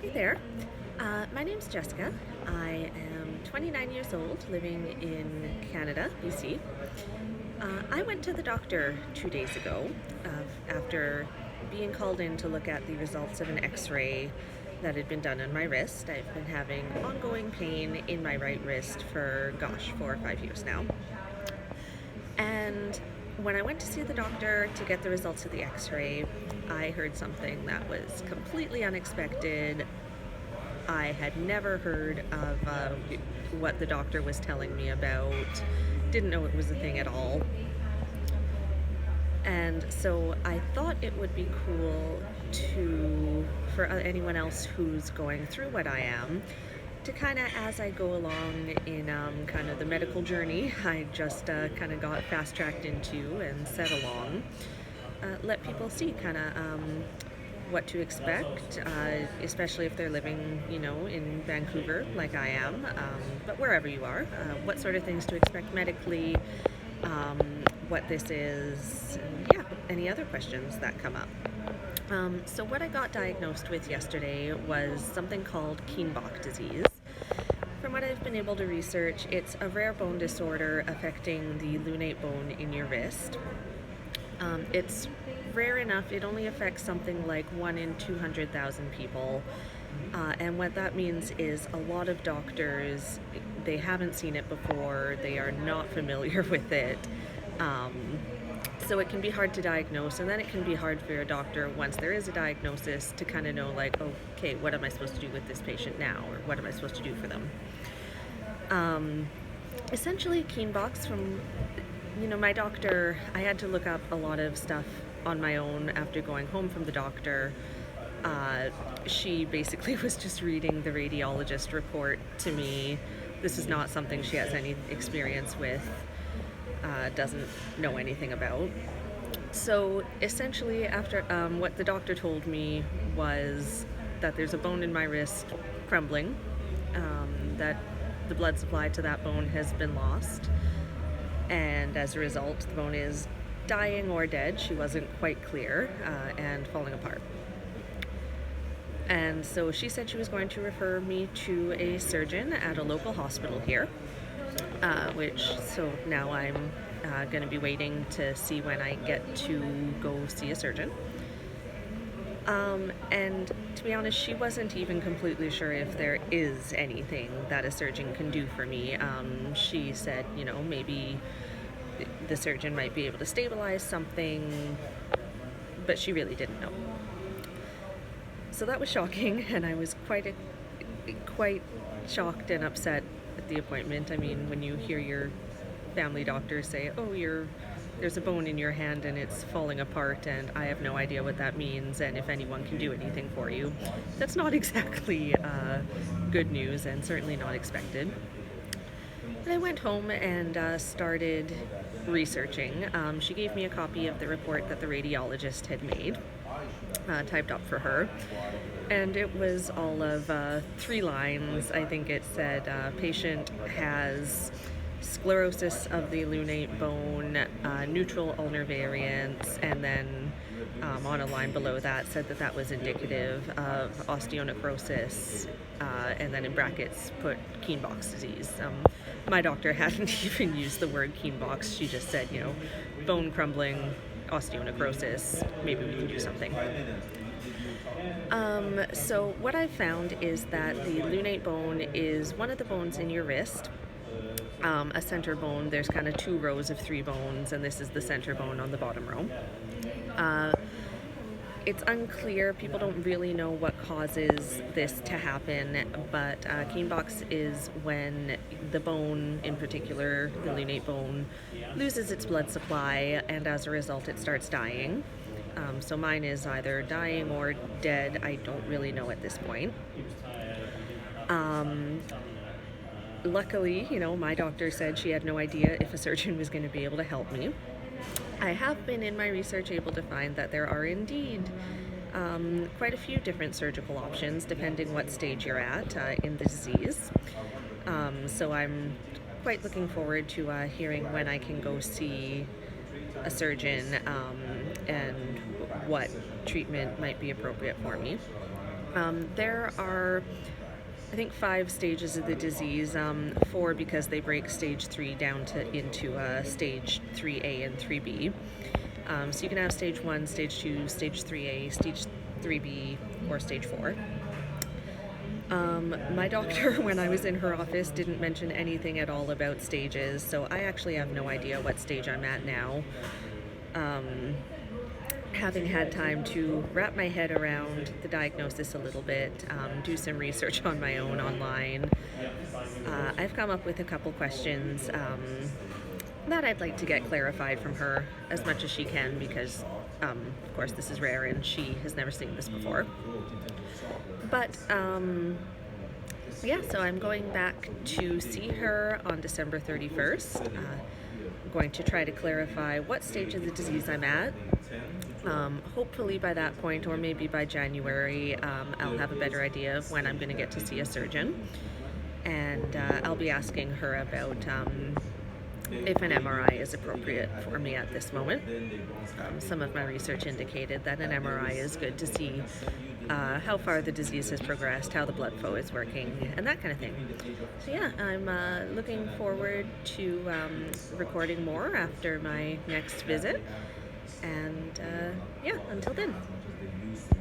Hey there. My name's Jessica. I am 29 years old, living in Canada, BC. I went to the doctor 2 days ago after being called in to look at the results of an x-ray that had been done on my wrist. I've been having ongoing pain in my right wrist for, 4 or 5 years now. And when I went to see the doctor to get the results of the x-ray, I heard something that was completely unexpected. I had never heard of what the doctor was telling me about, didn't know it was a thing at all. And so I thought it would be cool for anyone else who's going through what I am, to kind of, as I go along in kind of the medical journey I just kind of got fast-tracked into and set along, let people see kind of what to expect, especially if they're living, in Vancouver like I am, but wherever you are, what sort of things to expect medically, what this is, and any other questions that come up. So what I got diagnosed with yesterday was something called Kienbock disease. From what I've been able to research, it's a rare bone disorder affecting the lunate bone in your wrist. It's rare enough, it only affects something like 1 in 200,000 people. And what that means is a lot of doctors, they haven't seen it before, they are not familiar with it. So it can be hard to diagnose, and then it can be hard for a doctor, once there is a diagnosis, to kind of know, like, okay, what am I supposed to do with this patient now, or what am I supposed to do for them? Essentially, Kienbock's from, my doctor, I had to look up a lot of stuff on my own after going home from the doctor. She basically was just reading the radiologist report to me. This is not something she has any experience with, doesn't know anything about. So essentially, after what the doctor told me was that there's a bone in my wrist crumbling, that the blood supply to that bone has been lost, and as a result, the bone is dying or dead. She wasn't quite clear, and falling apart. And so she said she was going to refer me to a surgeon at a local hospital here, so now I'm going to be waiting to see when I get to go see a surgeon. And to be honest, she wasn't even completely sure if there is anything that a surgeon can do for me. She said, maybe the surgeon might be able to stabilize something, but she really didn't know. So that was shocking, and I was quite shocked and upset at the appointment. I mean, when you hear your family doctor say, there's a bone in your hand and it's falling apart, and I have no idea what that means, and if anyone can do anything for you, that's not exactly good news, and certainly not expected. And I went home and started researching. She gave me a copy of the report that the radiologist had made, typed up for her, and it was all of 3 lines. I think it said patient has sclerosis of the lunate bone, neutral ulnar variants, and then on a line below that said that was indicative of osteonecrosis, and then in brackets put Kienbock's disease. My doctor hadn't even used the word Kienbock's. She just said, bone crumbling, osteonecrosis, maybe we can do something. So what I've found is that the lunate bone is one of the bones in your wrist, a center bone. There's kind of 2 rows of 3 bones, and this is the center bone on the bottom row. It's unclear. People don't really know what causes this to happen, but Kienbock's is when the bone, in particular the lunate bone, loses its blood supply, and as a result it starts dying. So mine is either dying or dead. I don't really know at this point. Luckily, my doctor said she had no idea if a surgeon was going to be able to help me. I have been, in my research, able to find that there are indeed quite a few different surgical options depending what stage you're at in the disease. So I'm quite looking forward to hearing when I can go see a surgeon and what treatment might be appropriate for me. There are, I think, 5 stages of the disease. 4 because they break stage 3 down into stage 3A and 3B. So you can have stage 1, stage 2, stage 3A, stage 3B, or stage 4. My doctor, when I was in her office, didn't mention anything at all about stages, so I actually have no idea what stage I'm at now. Having had time to wrap my head around the diagnosis a little bit, do some research on my own online, I've come up with a couple questions that I'd like to get clarified from her as much as she can, because, of course, this is rare and she has never seen this before. But yeah, so I'm going back to see her on December 31st. I'm going to try to clarify what stage of the disease I'm at. Hopefully by that point, or maybe by January, I'll have a better idea of when I'm going to get to see a surgeon. And I'll be asking her about if an MRI is appropriate for me at this moment. Some of my research indicated that an MRI is good to see how far the disease has progressed, how the blood flow is working, and that kind of thing. So yeah, I'm looking forward to recording more after my next visit. And yeah, until then.